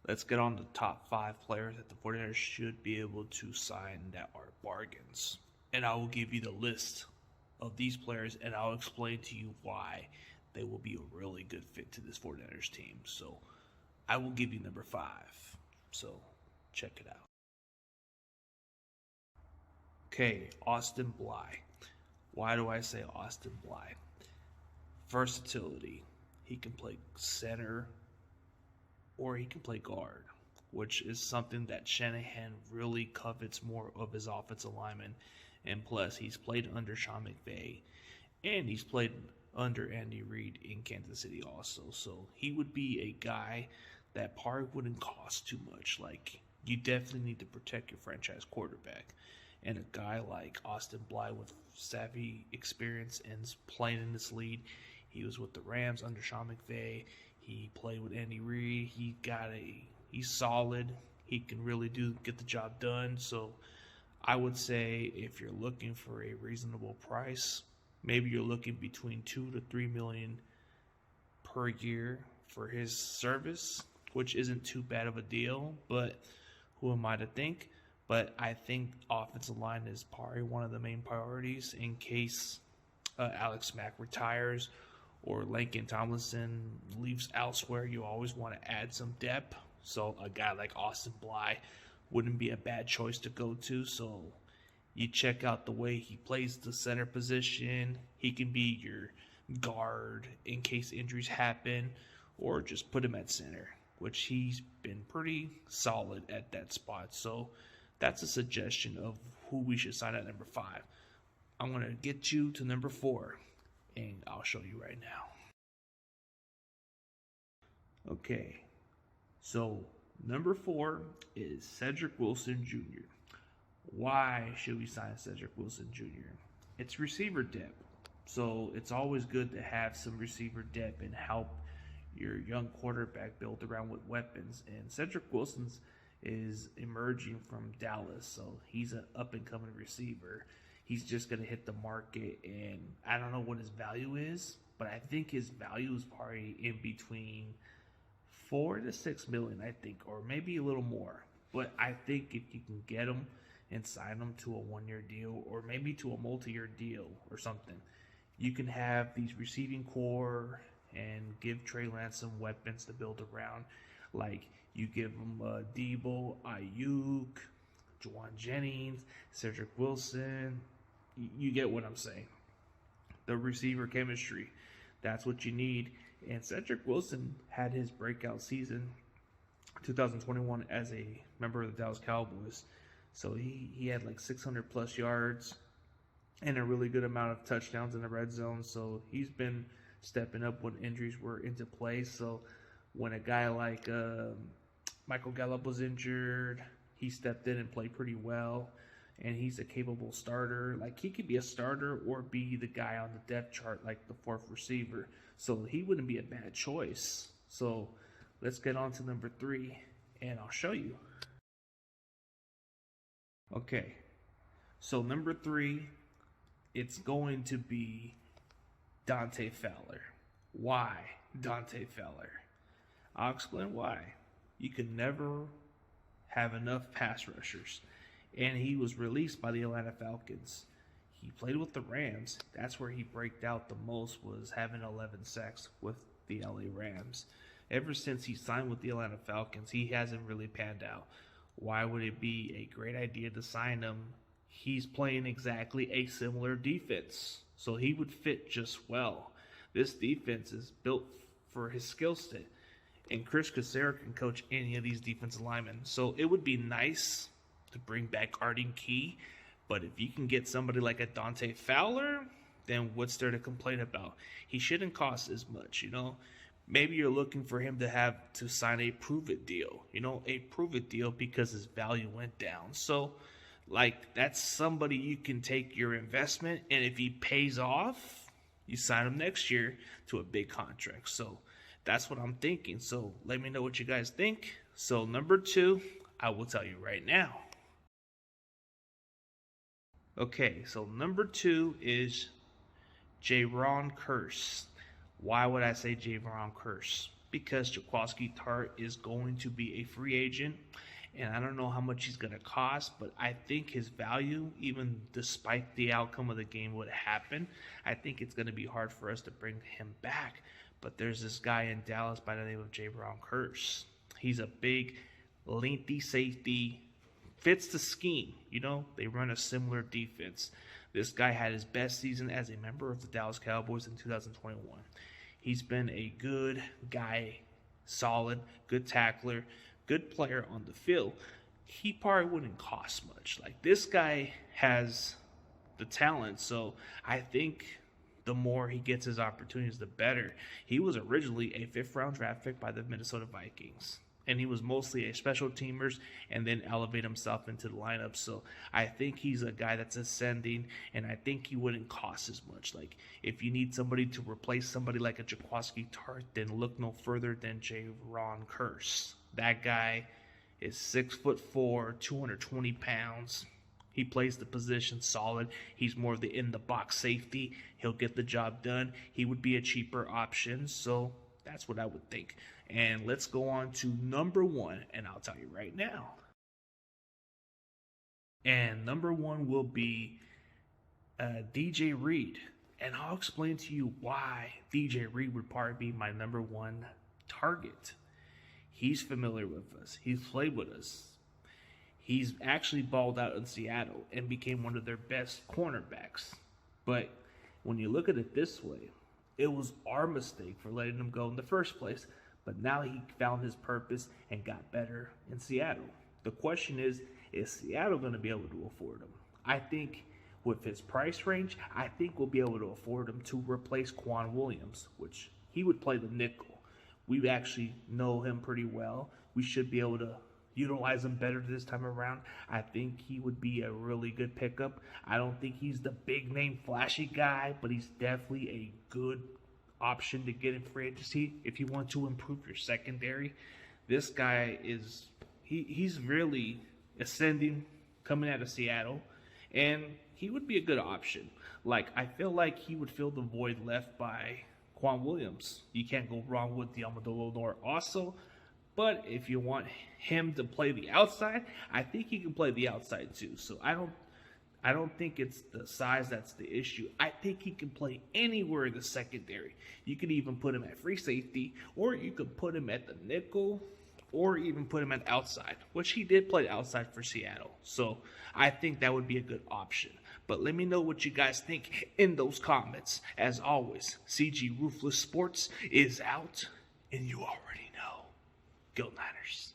let's get on the top 5 players that the 49ers should be able to sign that are bargains. And I will give you the list of these players, and I'll explain to you why they will be a really good fit to this 49ers team. So I will give you number 5. So check it out. Okay, Austin Blythe. Why do I say Austin Blythe? Versatility. He can play center or he can play guard, which is something that Shanahan really covets more of his offensive linemen. And plus, he's played under Sean McVay, and he's played under Andy Reid in Kansas City also. So he would be a guy that probably wouldn't cost too much. Like, you definitely need to protect your franchise quarterback. And a guy like Austin Blythe with savvy experience and playing in this league, he was with the Rams under Sean McVay. He played with Andy Reid. He's solid. He can really get the job done. So I would say if you're looking for a reasonable price, maybe you're looking between $2 to $3 million per year for his service, which isn't too bad of a deal. But who am I to think? But I think offensive line is probably one of the main priorities in case Alex Mack retires or Laken Tomlinson leaves elsewhere. You always want to add some depth. So a guy like Austin Blythe wouldn't be a bad choice to go to. So you check out the way he plays the center position. He can be your guard in case injuries happen, or just put him at center, which he's been pretty solid at that spot. So that's a suggestion of who we should sign at number 5. I'm going to get you to number 4, and I'll show you right now. Okay, so number 4 is Cedric Wilson Jr. Why should we sign Cedric Wilson Jr.? It's receiver depth. So it's always good to have some receiver depth and help your young quarterback build around with weapons. And Cedric Wilson's is emerging from Dallas, so he's an up-and-coming receiver. He's just going to hit the market, and I don't know what his value is, but I think his value is probably in between $4 to $6 million, I think, or maybe a little more. But I think if you can get him and sign him to a one-year deal or maybe to a multi-year deal or something, you can have these receiving core and give Trey Lance some weapons to build around. Like, you give him Debo, Ayuk, Juwan Jennings, Cedric Wilson. You get what I'm saying. The receiver chemistry, that's what you need. And Cedric Wilson had his breakout season 2021 as a member of the Dallas Cowboys. So he had like 600 plus yards and a really good amount of touchdowns in the red zone. So he's been stepping up when injuries were into play. So when a guy like Michael Gallup was injured, he stepped in and played pretty well. And he's a capable starter. Like, he could be a starter or be the guy on the depth chart, like the 4th receiver. So he wouldn't be a bad choice. So let's get on to number 3, and I'll show you. Okay, so number 3, it's going to be Dante Fowler. Why Dante Fowler? I'll explain why. You can never have enough pass rushers. And he was released by the Atlanta Falcons. He played with the Rams. That's where he braked out the most, was having 11 sacks with the LA Rams. Ever since he signed with the Atlanta Falcons, he hasn't really panned out. Why would it be a great idea to sign him? He's playing exactly a similar defense, so he would fit just well. This defense is built for his skill set, and Chris Cassera can coach any of these defensive linemen. So it would be nice to bring back Arden Key, but if you can get somebody like a Dante Fowler, then what's there to complain about? He shouldn't cost as much, Maybe you're looking for him to sign a prove-it deal, a prove-it deal because his value went down. So, that's somebody you can take your investment, and if he pays off, you sign him next year to a big contract. So that's what I'm thinking. So let me know what you guys think. So number 2, I will tell you right now. Okay, so number 2 is Jaron Kearse. Why would I say Jaron Kearse? because Jaquiski Tartt is going to be a free agent. And I don't know how much he's going to cost, but I think his value, even despite the outcome of the game would happen, I think it's going to be hard for us to bring him back. But there's this guy in Dallas by the name of Ron Curse. He's a big, lengthy safety, fits the scheme. You know, they run a similar defense. This guy had his best season as a member of the Dallas Cowboys in 2021. He's been a good guy, solid, good tackler, good player on the field. He probably wouldn't cost much. Like, this guy has the talent, so I think the more he gets his opportunities, the better. He was originally a 5th-round draft pick by the Minnesota Vikings, and he was mostly a special teamer and then elevate himself into the lineup. So I think he's a guy that's ascending, and I think he wouldn't cost as much. Like, if you need somebody to replace somebody like a Jaquiski Tartt, then look no further than Ron Curse. That guy is 6'4", 220 pounds. He plays the position solid. He's more of the in-the-box safety. He'll get the job done. He would be a cheaper option, so that's what I would think. And let's go on to number 1, and I'll tell you right now. And number 1 will be DJ Reed. And I'll explain to you why DJ Reed would probably be my number 1 target. He's familiar with us. He's played with us. He's actually balled out in Seattle and became one of their best cornerbacks. But when you look at it this way, it was our mistake for letting him go in the first place. But now he found his purpose and got better in Seattle. The question is Seattle going to be able to afford him? I think with his price range, I think we'll be able to afford him to replace Quan Williams, which he would play the nickel. We actually know him pretty well. We should be able to utilize him better this time around. I think he would be a really good pickup. I don't think he's the big name flashy guy, but he's definitely a good option to get in free agency if you want to improve your secondary. This guy is he's really ascending coming out of Seattle, and he would be a good option. Like, I feel like he would fill the void left by Quan Williams. You can't go wrong with Diamadolo Nor also. But if you want him to play the outside, I think he can play the outside too. So I don't think it's the size that's the issue. I think he can play anywhere in the secondary. You could even put him at free safety, or you could put him at the nickel, or even put him at outside, which he did play outside for Seattle. So I think that would be a good option. But let me know what you guys think in those comments. As always, CG Ruthless Sports is out, and you already know. Go Niners.